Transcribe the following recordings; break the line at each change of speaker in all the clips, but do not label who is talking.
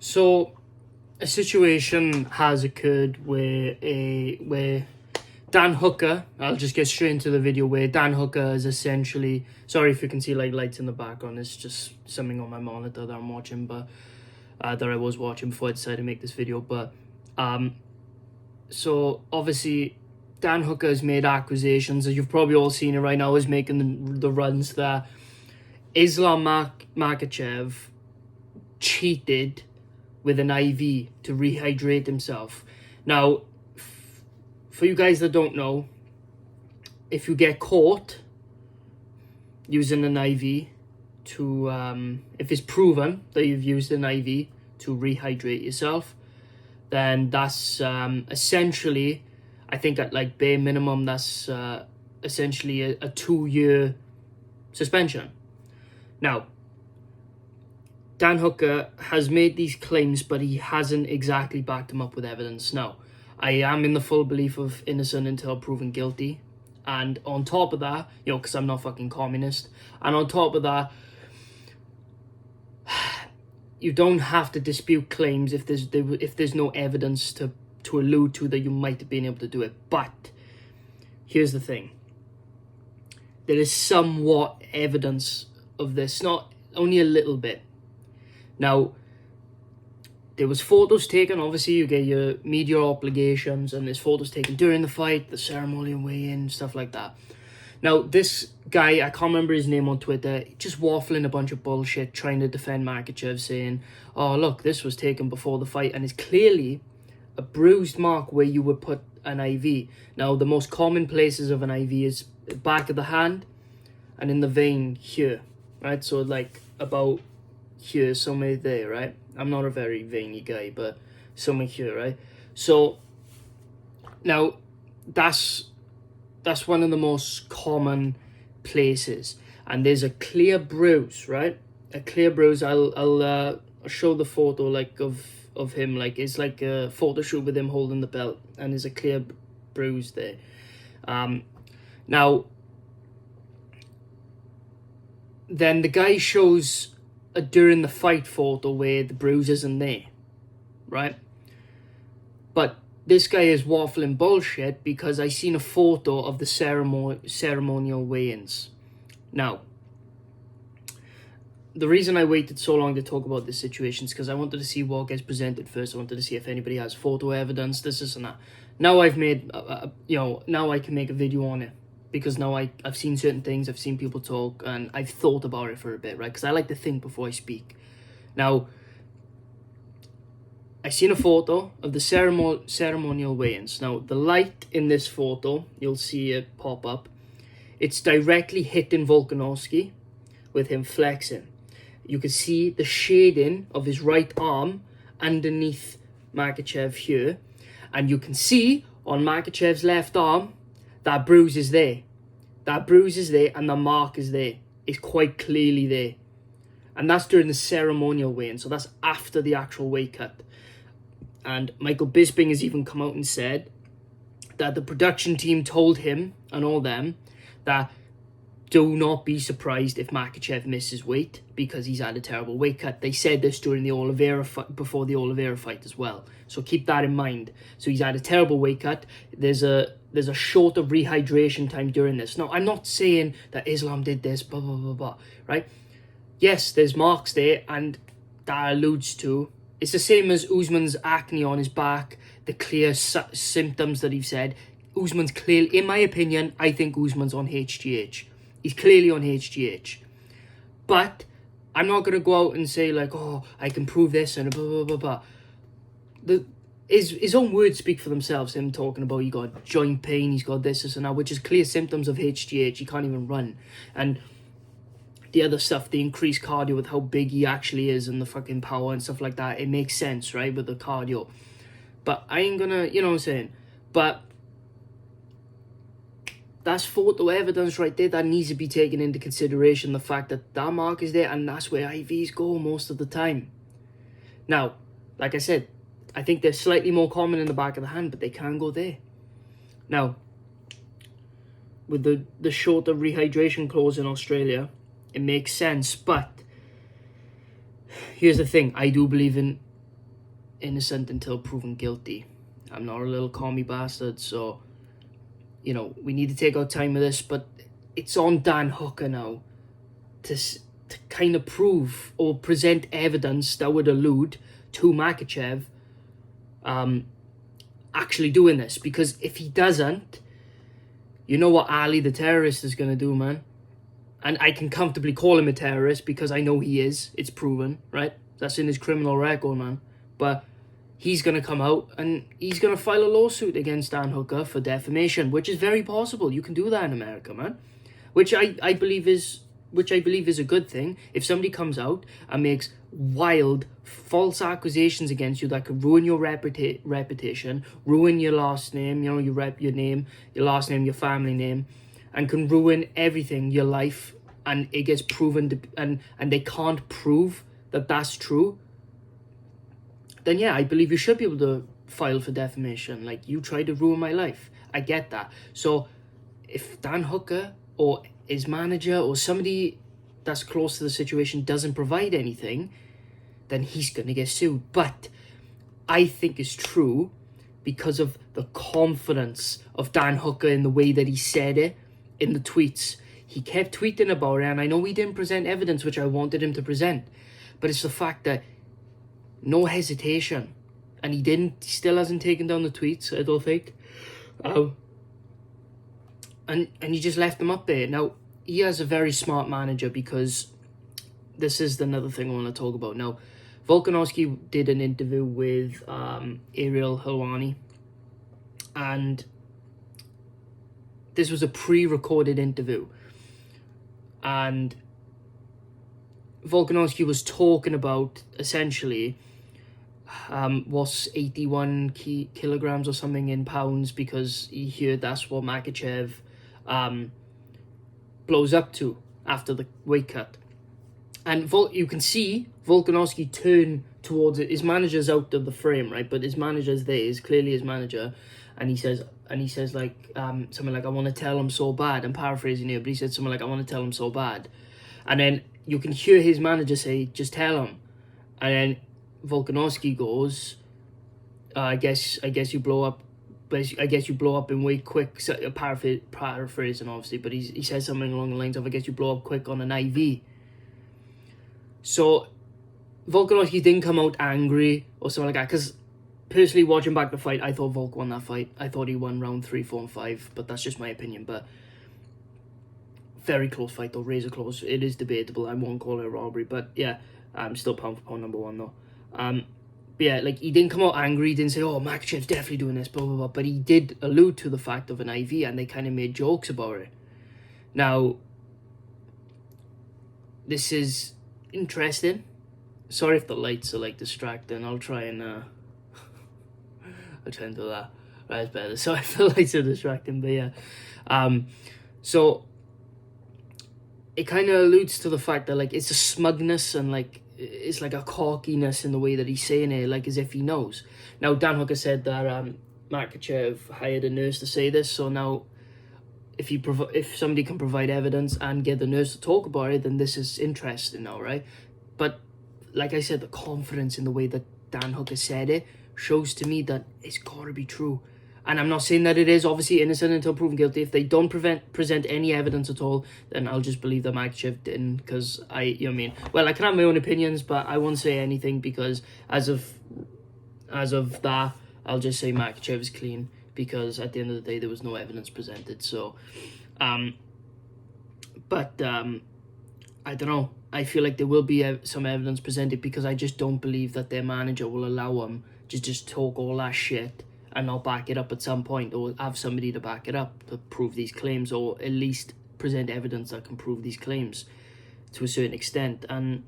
So, a situation has occurred where Dan Hooker, I'll just get straight into the video, where Dan Hooker is essentially, sorry if you can see like lights in the background, it's just something on my monitor that I'm watching, but that I was watching before I decided to make this video. But so obviously Dan Hooker has made accusations, as you've probably all seen it right now, is making the runs that Islam Makhachev cheated with an IV to rehydrate himself. Now, for you guys that don't know, if you get caught using an IV to, if it's proven that you've used an IV to rehydrate yourself, then that's essentially, I think at like bare minimum, that's essentially a 2-year suspension. Now, Dan Hooker has made these claims, but he hasn't exactly backed them up with evidence. Now, I am in the full belief of innocent until proven guilty. And on top of that, because I'm not fucking communist, and on top of that, you don't have to dispute claims if there's no evidence to allude to that you might have been able to do it. But here's the thing. There is somewhat evidence of this, not only a little bit. Now, there was photos taken. Obviously, you get your media obligations, and there's photos taken during the fight, the ceremonial weigh-in, stuff like that. Now, this guy, I can't remember his name on Twitter, just waffling a bunch of bullshit, trying to defend Makhachev, saying, oh, look, this was taken before the fight, and it's clearly a bruised mark where you would put an IV. Now, the most common places of an IV is the back of the hand and in the vein here, right? So, like, about here, somewhere there, right? I'm not a very veiny guy, but somewhere here, right? So, now, that's one of the most common places, and there's a clear bruise, right? A clear bruise. I'll show the photo like of him, like it's like a photo shoot with him holding the belt, and there's a clear bruise there. Now, then the guy shows a during the fight photo where the bruise isn't there, right? But this guy is waffling bullshit because I seen a photo of the ceremonial weigh-ins. Now, the reason I waited so long to talk about this situation is because I wanted to see what gets presented first. I wanted to see if anybody has photo evidence, this and that. Now I've made, now I can make a video on it, because now I've seen certain things, I've seen people talk, and I've thought about it for a bit, right? Because I like to think before I speak. Now, I seen a photo of the ceremonial weigh-ins. Now, the light in this photo, you'll see it pop up. It's directly hitting Volkanovski with him flexing. You can see the shading of his right arm underneath Makhachev here. And you can see on Makhachev's left arm, that bruise is there. That bruise is there, and the mark is there. It's quite clearly there. And that's during the ceremonial weigh-in, so that's after the actual weight cut. And Michael Bisping has even come out and said that the production team told him and all them that do not be surprised if Makhachev misses weight because he's had a terrible weight cut. They said this during the Oliveira fight, before the Oliveira fight as well. So keep that in mind. So he's had a terrible weight cut. There's a shorter rehydration time during this. Now, I'm not saying that Islam did this, blah, blah, blah, blah, right? Yes, there's marks there, and that alludes to, it's the same as Usman's acne on his back, the clear symptoms that he's said. Usman's clearly, in my opinion, I think Usman's on HGH. He's clearly on HGH. But I'm not going to go out and say like, oh, I can prove this and blah, blah, blah, blah. His own words speak for themselves. Him talking about he got joint pain, he's got this and that, which is clear symptoms of HGH. He can't even run. And the other stuff, the increased cardio with how big he actually is and the fucking power and stuff like that, it makes sense, right, with the cardio. But I ain't gonna, you know what I'm saying? But that's photo evidence right there that needs to be taken into consideration. The fact that that mark is there, and that's where IVs go most of the time. Now, like I said, I think they're slightly more common in the back of the hand, but they can go there. Now, with the shorter rehydration clause in Australia, it makes sense, but here's the thing. I do believe in innocent until proven guilty. I'm not a little commie bastard, so, you know, we need to take our time with this, but it's on Dan Hooker now to kind of prove or present evidence that would allude to Makachev actually doing this. Because if he doesn't, you know what Ali the terrorist is going to do, man. And I can comfortably call him a terrorist because I know he is. It's proven, right? That's in his criminal record, man. But he's going to come out and he's going to file a lawsuit against Dan Hooker for defamation, which is very possible. You can do that in America, man. Which I believe is a good thing. If somebody comes out and makes wild, false accusations against you that could ruin your reputation, ruin your last name, you know, your name, your last name, your family name, and can ruin everything, your life, and it gets proven to, and they can't prove that that's true, then yeah, I believe you should be able to file for defamation. Like, you tried to ruin my life. I get that. So if Dan Hooker or his manager or somebody that's close to the situation doesn't provide anything, then he's going to get sued. But I think it's true because of the confidence of Dan Hooker in the way that he said it in the tweets. He kept tweeting about it, and I know he didn't present evidence, which I wanted him to present, but it's the fact that no hesitation, and he still hasn't taken down the tweets, I don't think. And he just left them up there. Now, he has a very smart manager, because this is another thing I want to talk about. Now, Volkanovski did an interview with Ariel Helwani, and this was a pre-recorded interview. And Volkanovski was talking about, essentially, what's 81 kilograms or something in pounds, because he heard that's what Makachev blows up to after the weight cut. And you can see Volkanovski turn towards it. His manager's out of the frame, right? But his manager's there. He's clearly his manager. And he says like, something like, I want to tell him so bad. I'm paraphrasing here, but he said something like, I want to tell him so bad. And then you can hear his manager say, just tell him. And then Volkanovski goes, I guess you blow up. I guess you blow up in weight quick. So, paraphrasing, obviously, but he says something along the lines of, I guess you blow up quick on an IV. So Volkanovski didn't come out angry or something like that, because personally, watching back the fight, I thought Volk won that fight. I thought he won round 3, 4, and 5, but that's just my opinion. But very close fight, though, razor close. It is debatable. I won't call it a robbery, but yeah, I'm still pound for pound number one, though. But yeah, like, he didn't come out angry. He didn't say, oh, Makachev's definitely doing this, blah, blah, blah. But he did allude to the fact of an IV, and they kind of made jokes about it. Now, this is interesting. Sorry if the lights are, like, distracting. I'll try and do that. Right, it's better. Sorry if the lights are distracting, but yeah. So, it kind of alludes to the fact that, like, it's a smugness and, like, it's like a cockiness in the way that he's saying it, like as if he knows. Now, Dan Hooker said that Makachev hired a nurse to say this, so now if somebody can provide evidence and get the nurse to talk about it, then this is interesting now, right? But like I said, the confidence in the way that Dan Hooker said it shows to me that it's got to be true. And I'm not saying that it is obviously innocent until proven guilty. If they don't present any evidence at all, then I'll just believe that Makachev didn't, because you know what I mean? Well, I can have my own opinions, but I won't say anything, because as of that, I'll just say Makachev is clean, because at the end of the day, there was no evidence presented. So, but I don't know. I feel like there will be some evidence presented, because I just don't believe that their manager will allow them to just talk all that shit and not back it up at some point, or have somebody to back it up to prove these claims, or at least present evidence that can prove these claims to a certain extent. And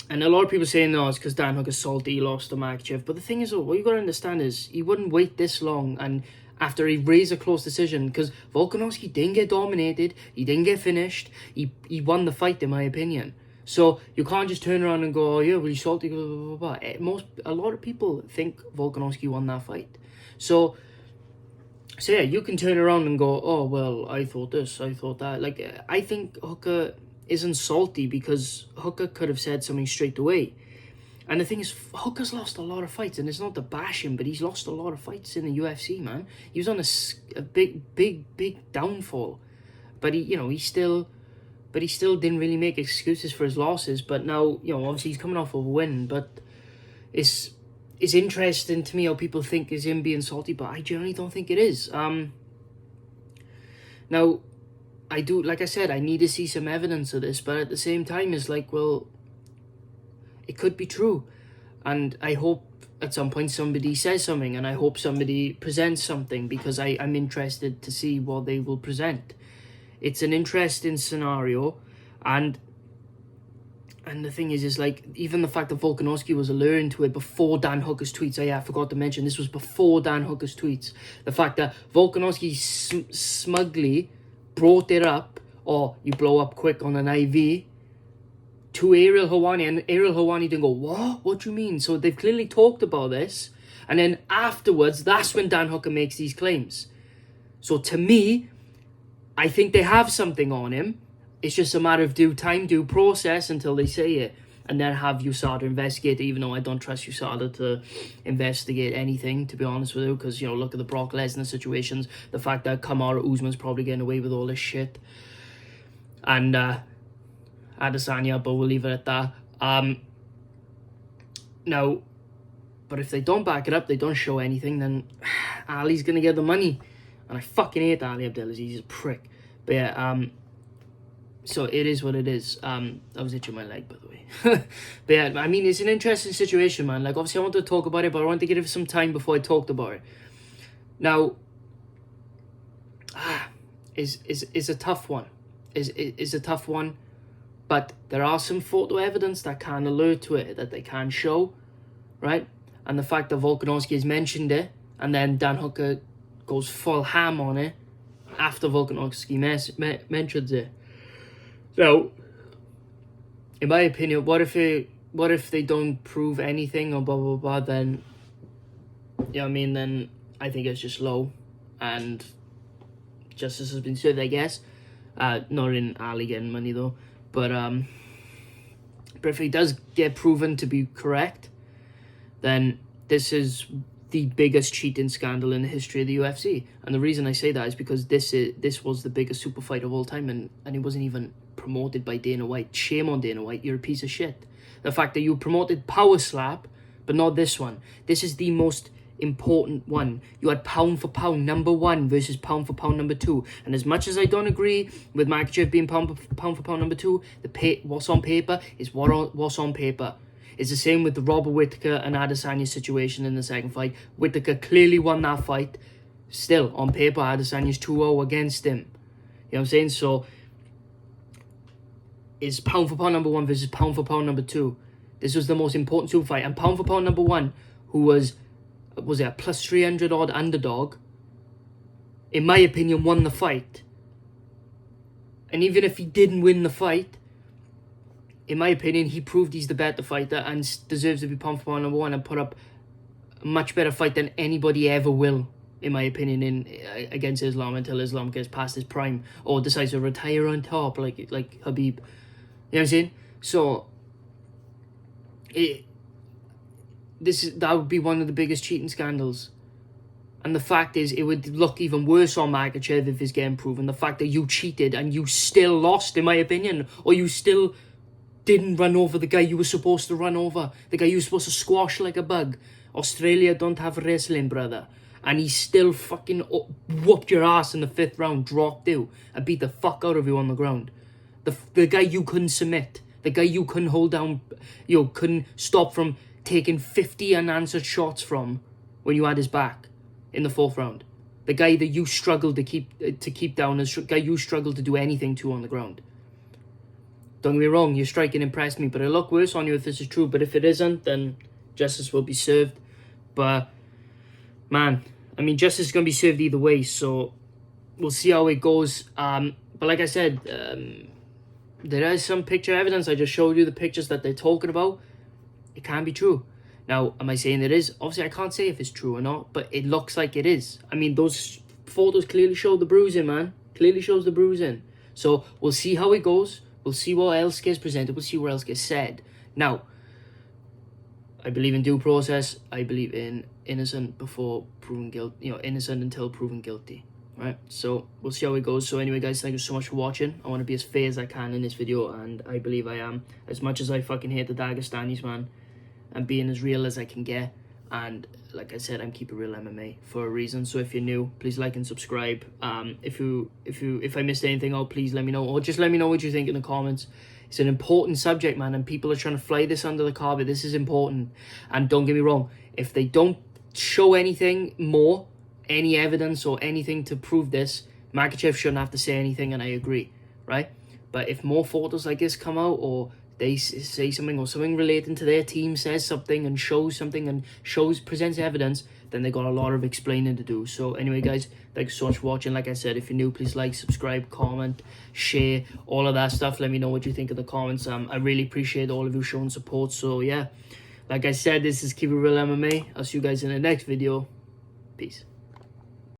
a lot of people saying, no, it's because Dan Hooker's salty, he lost to Makachev. But the thing is, what you got to understand is, he wouldn't wait this long, and after he raised a close decision, because Volkanovski didn't get dominated, he didn't get finished, he won the fight, in my opinion. So you can't just turn around and go, oh yeah, well, he's salty, blah, blah, blah, blah. A lot of people think Volkanovski won that fight. So yeah, you can turn around and go, oh, well, I thought this, I thought that. Like, I think Hooker isn't salty, because Hooker could have said something straight away. And the thing is, Hooker's lost a lot of fights, and it's not to bash him, but he's lost a lot of fights in the UFC, man. He was on a big downfall, but he still didn't really make excuses for his losses. But now, obviously he's coming off of a win, but it's interesting to me how people think is him being salty, but I generally don't think it is. Now, I do, like I said, I need to see some evidence of this, but at the same time, it's like, well, it could be true. And I hope at some point somebody says something, and I hope somebody presents something, because I'm interested to see what they will present. It's an interesting scenario, and the thing is like, even the fact that Volkanovski was alerting to it before Dan Hooker's tweets. I forgot to mention, this was before Dan Hooker's tweets. The fact that Volkanovski smugly brought it up, or you blow up quick on an IV, to Ariel Helwani, and Ariel Helwani didn't go, what do you mean? So they've clearly talked about this, and then afterwards, that's when Dan Hooker makes these claims. So to me, I think they have something on him. It's just a matter of due time, due process until they say it, and then have USADA investigate, even though I don't trust USADA to investigate anything, to be honest with you, because, look at the Brock Lesnar situations, the fact that Kamaru Usman's probably getting away with all this shit, and Adesanya, but we'll leave it at that. Now, but if they don't back it up, they don't show anything, then Ali's going to get the money. And I fucking hate Ali Abdelaziz, he's a prick. But yeah, so it is what it is. I was itching my leg, by the way. But yeah, I mean, it's an interesting situation, man. Like, obviously I want to talk about it, but I want to give it some time before I talked about it. Now, is a tough one. Is a tough one. But there are some photo evidence that can alert to it, that they can show, right? And the fact that Volkanovski has mentioned it, and then Dan Hooker goes full ham on it after Volkanovski mentions it. So, in my opinion, what if they don't prove anything or blah blah blah? Then, then I think it's just low, and justice has been served, I guess. Not in Ali getting money though. But if he does get proven to be correct, then this is the biggest cheating scandal in the history of the UFC. And the reason I say that is because this was the biggest super fight of all time, and it wasn't even promoted by Dana White. Shame on Dana White, you're a piece of shit. The fact that you promoted Power Slap, but not this one. This is the most important one. You had pound for pound number 1 versus pound for pound number 2, and as much as I don't agree with Makachev being pound for pound number 2, what's on paper is what's on paper. It's the same with the Robert Whittaker and Adesanya situation in the second fight. Whittaker clearly won that fight. Still, on paper, Adesanya's 2-0 against him. You know what I'm saying? So, it's pound for pound number 1 versus pound for pound number 2. This was the most important super fight, and pound for pound number 1, who was it a plus 300 odd underdog, in my opinion, won the fight. And even if he didn't win the fight, in my opinion, he proved he's the better fighter and deserves to be pound for pound number 1 and put up a much better fight than anybody ever will, in my opinion, against Islam, until Islam gets past his prime or decides to retire on top, like Khabib. You know what I'm saying? So, that would be one of the biggest cheating scandals. And the fact is, it would look even worse on Makachev if it's getting proven. The fact that you cheated and you still lost, in my opinion, or you still didn't run over the guy you were supposed to run over, the guy you were supposed to squash like a bug. Australia don't have wrestling, brother. And he still fucking whooped your ass in the 5th round, dropped you, and beat the fuck out of you on the ground. The guy you couldn't submit, the guy you couldn't hold down, couldn't stop from taking 50 unanswered shots from when you had his back in the 4th round. The guy that you struggled to keep down, the guy you struggled to do anything to on the ground. Don't get me wrong, your striking impressed me, but it'll look worse on you if this is true. But if it isn't, then justice will be served. But, man, I mean, justice is going to be served either way, so we'll see how it goes. But like I said, there is some picture evidence. I just showed you the pictures that they're talking about. It can be true. Now, am I saying it is? Obviously, I can't say if it's true or not, but it looks like it is. I mean, those photos clearly show the bruising, man. Clearly shows the bruising. So, we'll see how it goes. We'll see what else gets presented. We'll see what else gets said. Now, I believe in due process. I believe in innocent before proven guilty. Innocent until proven guilty. Right? So we'll see how it goes. So anyway, guys, thank you so much for watching. I want to be as fair as I can in this video, and I believe I am. As much as I fucking hate the Dagestanis, man, I'm being as real as I can get. And like I said, I'm keeping real MMA for a reason. So if you're new, please like and subscribe. If I missed anything out, please let me know, or just let me know what you think in the comments. It's an important subject, man, and people are trying to fly this under the carpet. This is important. And don't get me wrong, if they don't show anything more, any evidence or anything to prove this, Makachev shouldn't have to say anything, and I agree, right? But if more photos like this come out, or they say something, or something relating to their team says something and shows something and presents evidence, then they got a lot of explaining to do. So anyway, guys, thanks so much for watching. Like I said, if you're new, please like, subscribe, comment, share, all of that stuff. Let me know what you think in the comments. I really appreciate all of you showing support. So yeah, like I said, this is Keep It Real MMA. I'll see you guys in the next video. Peace.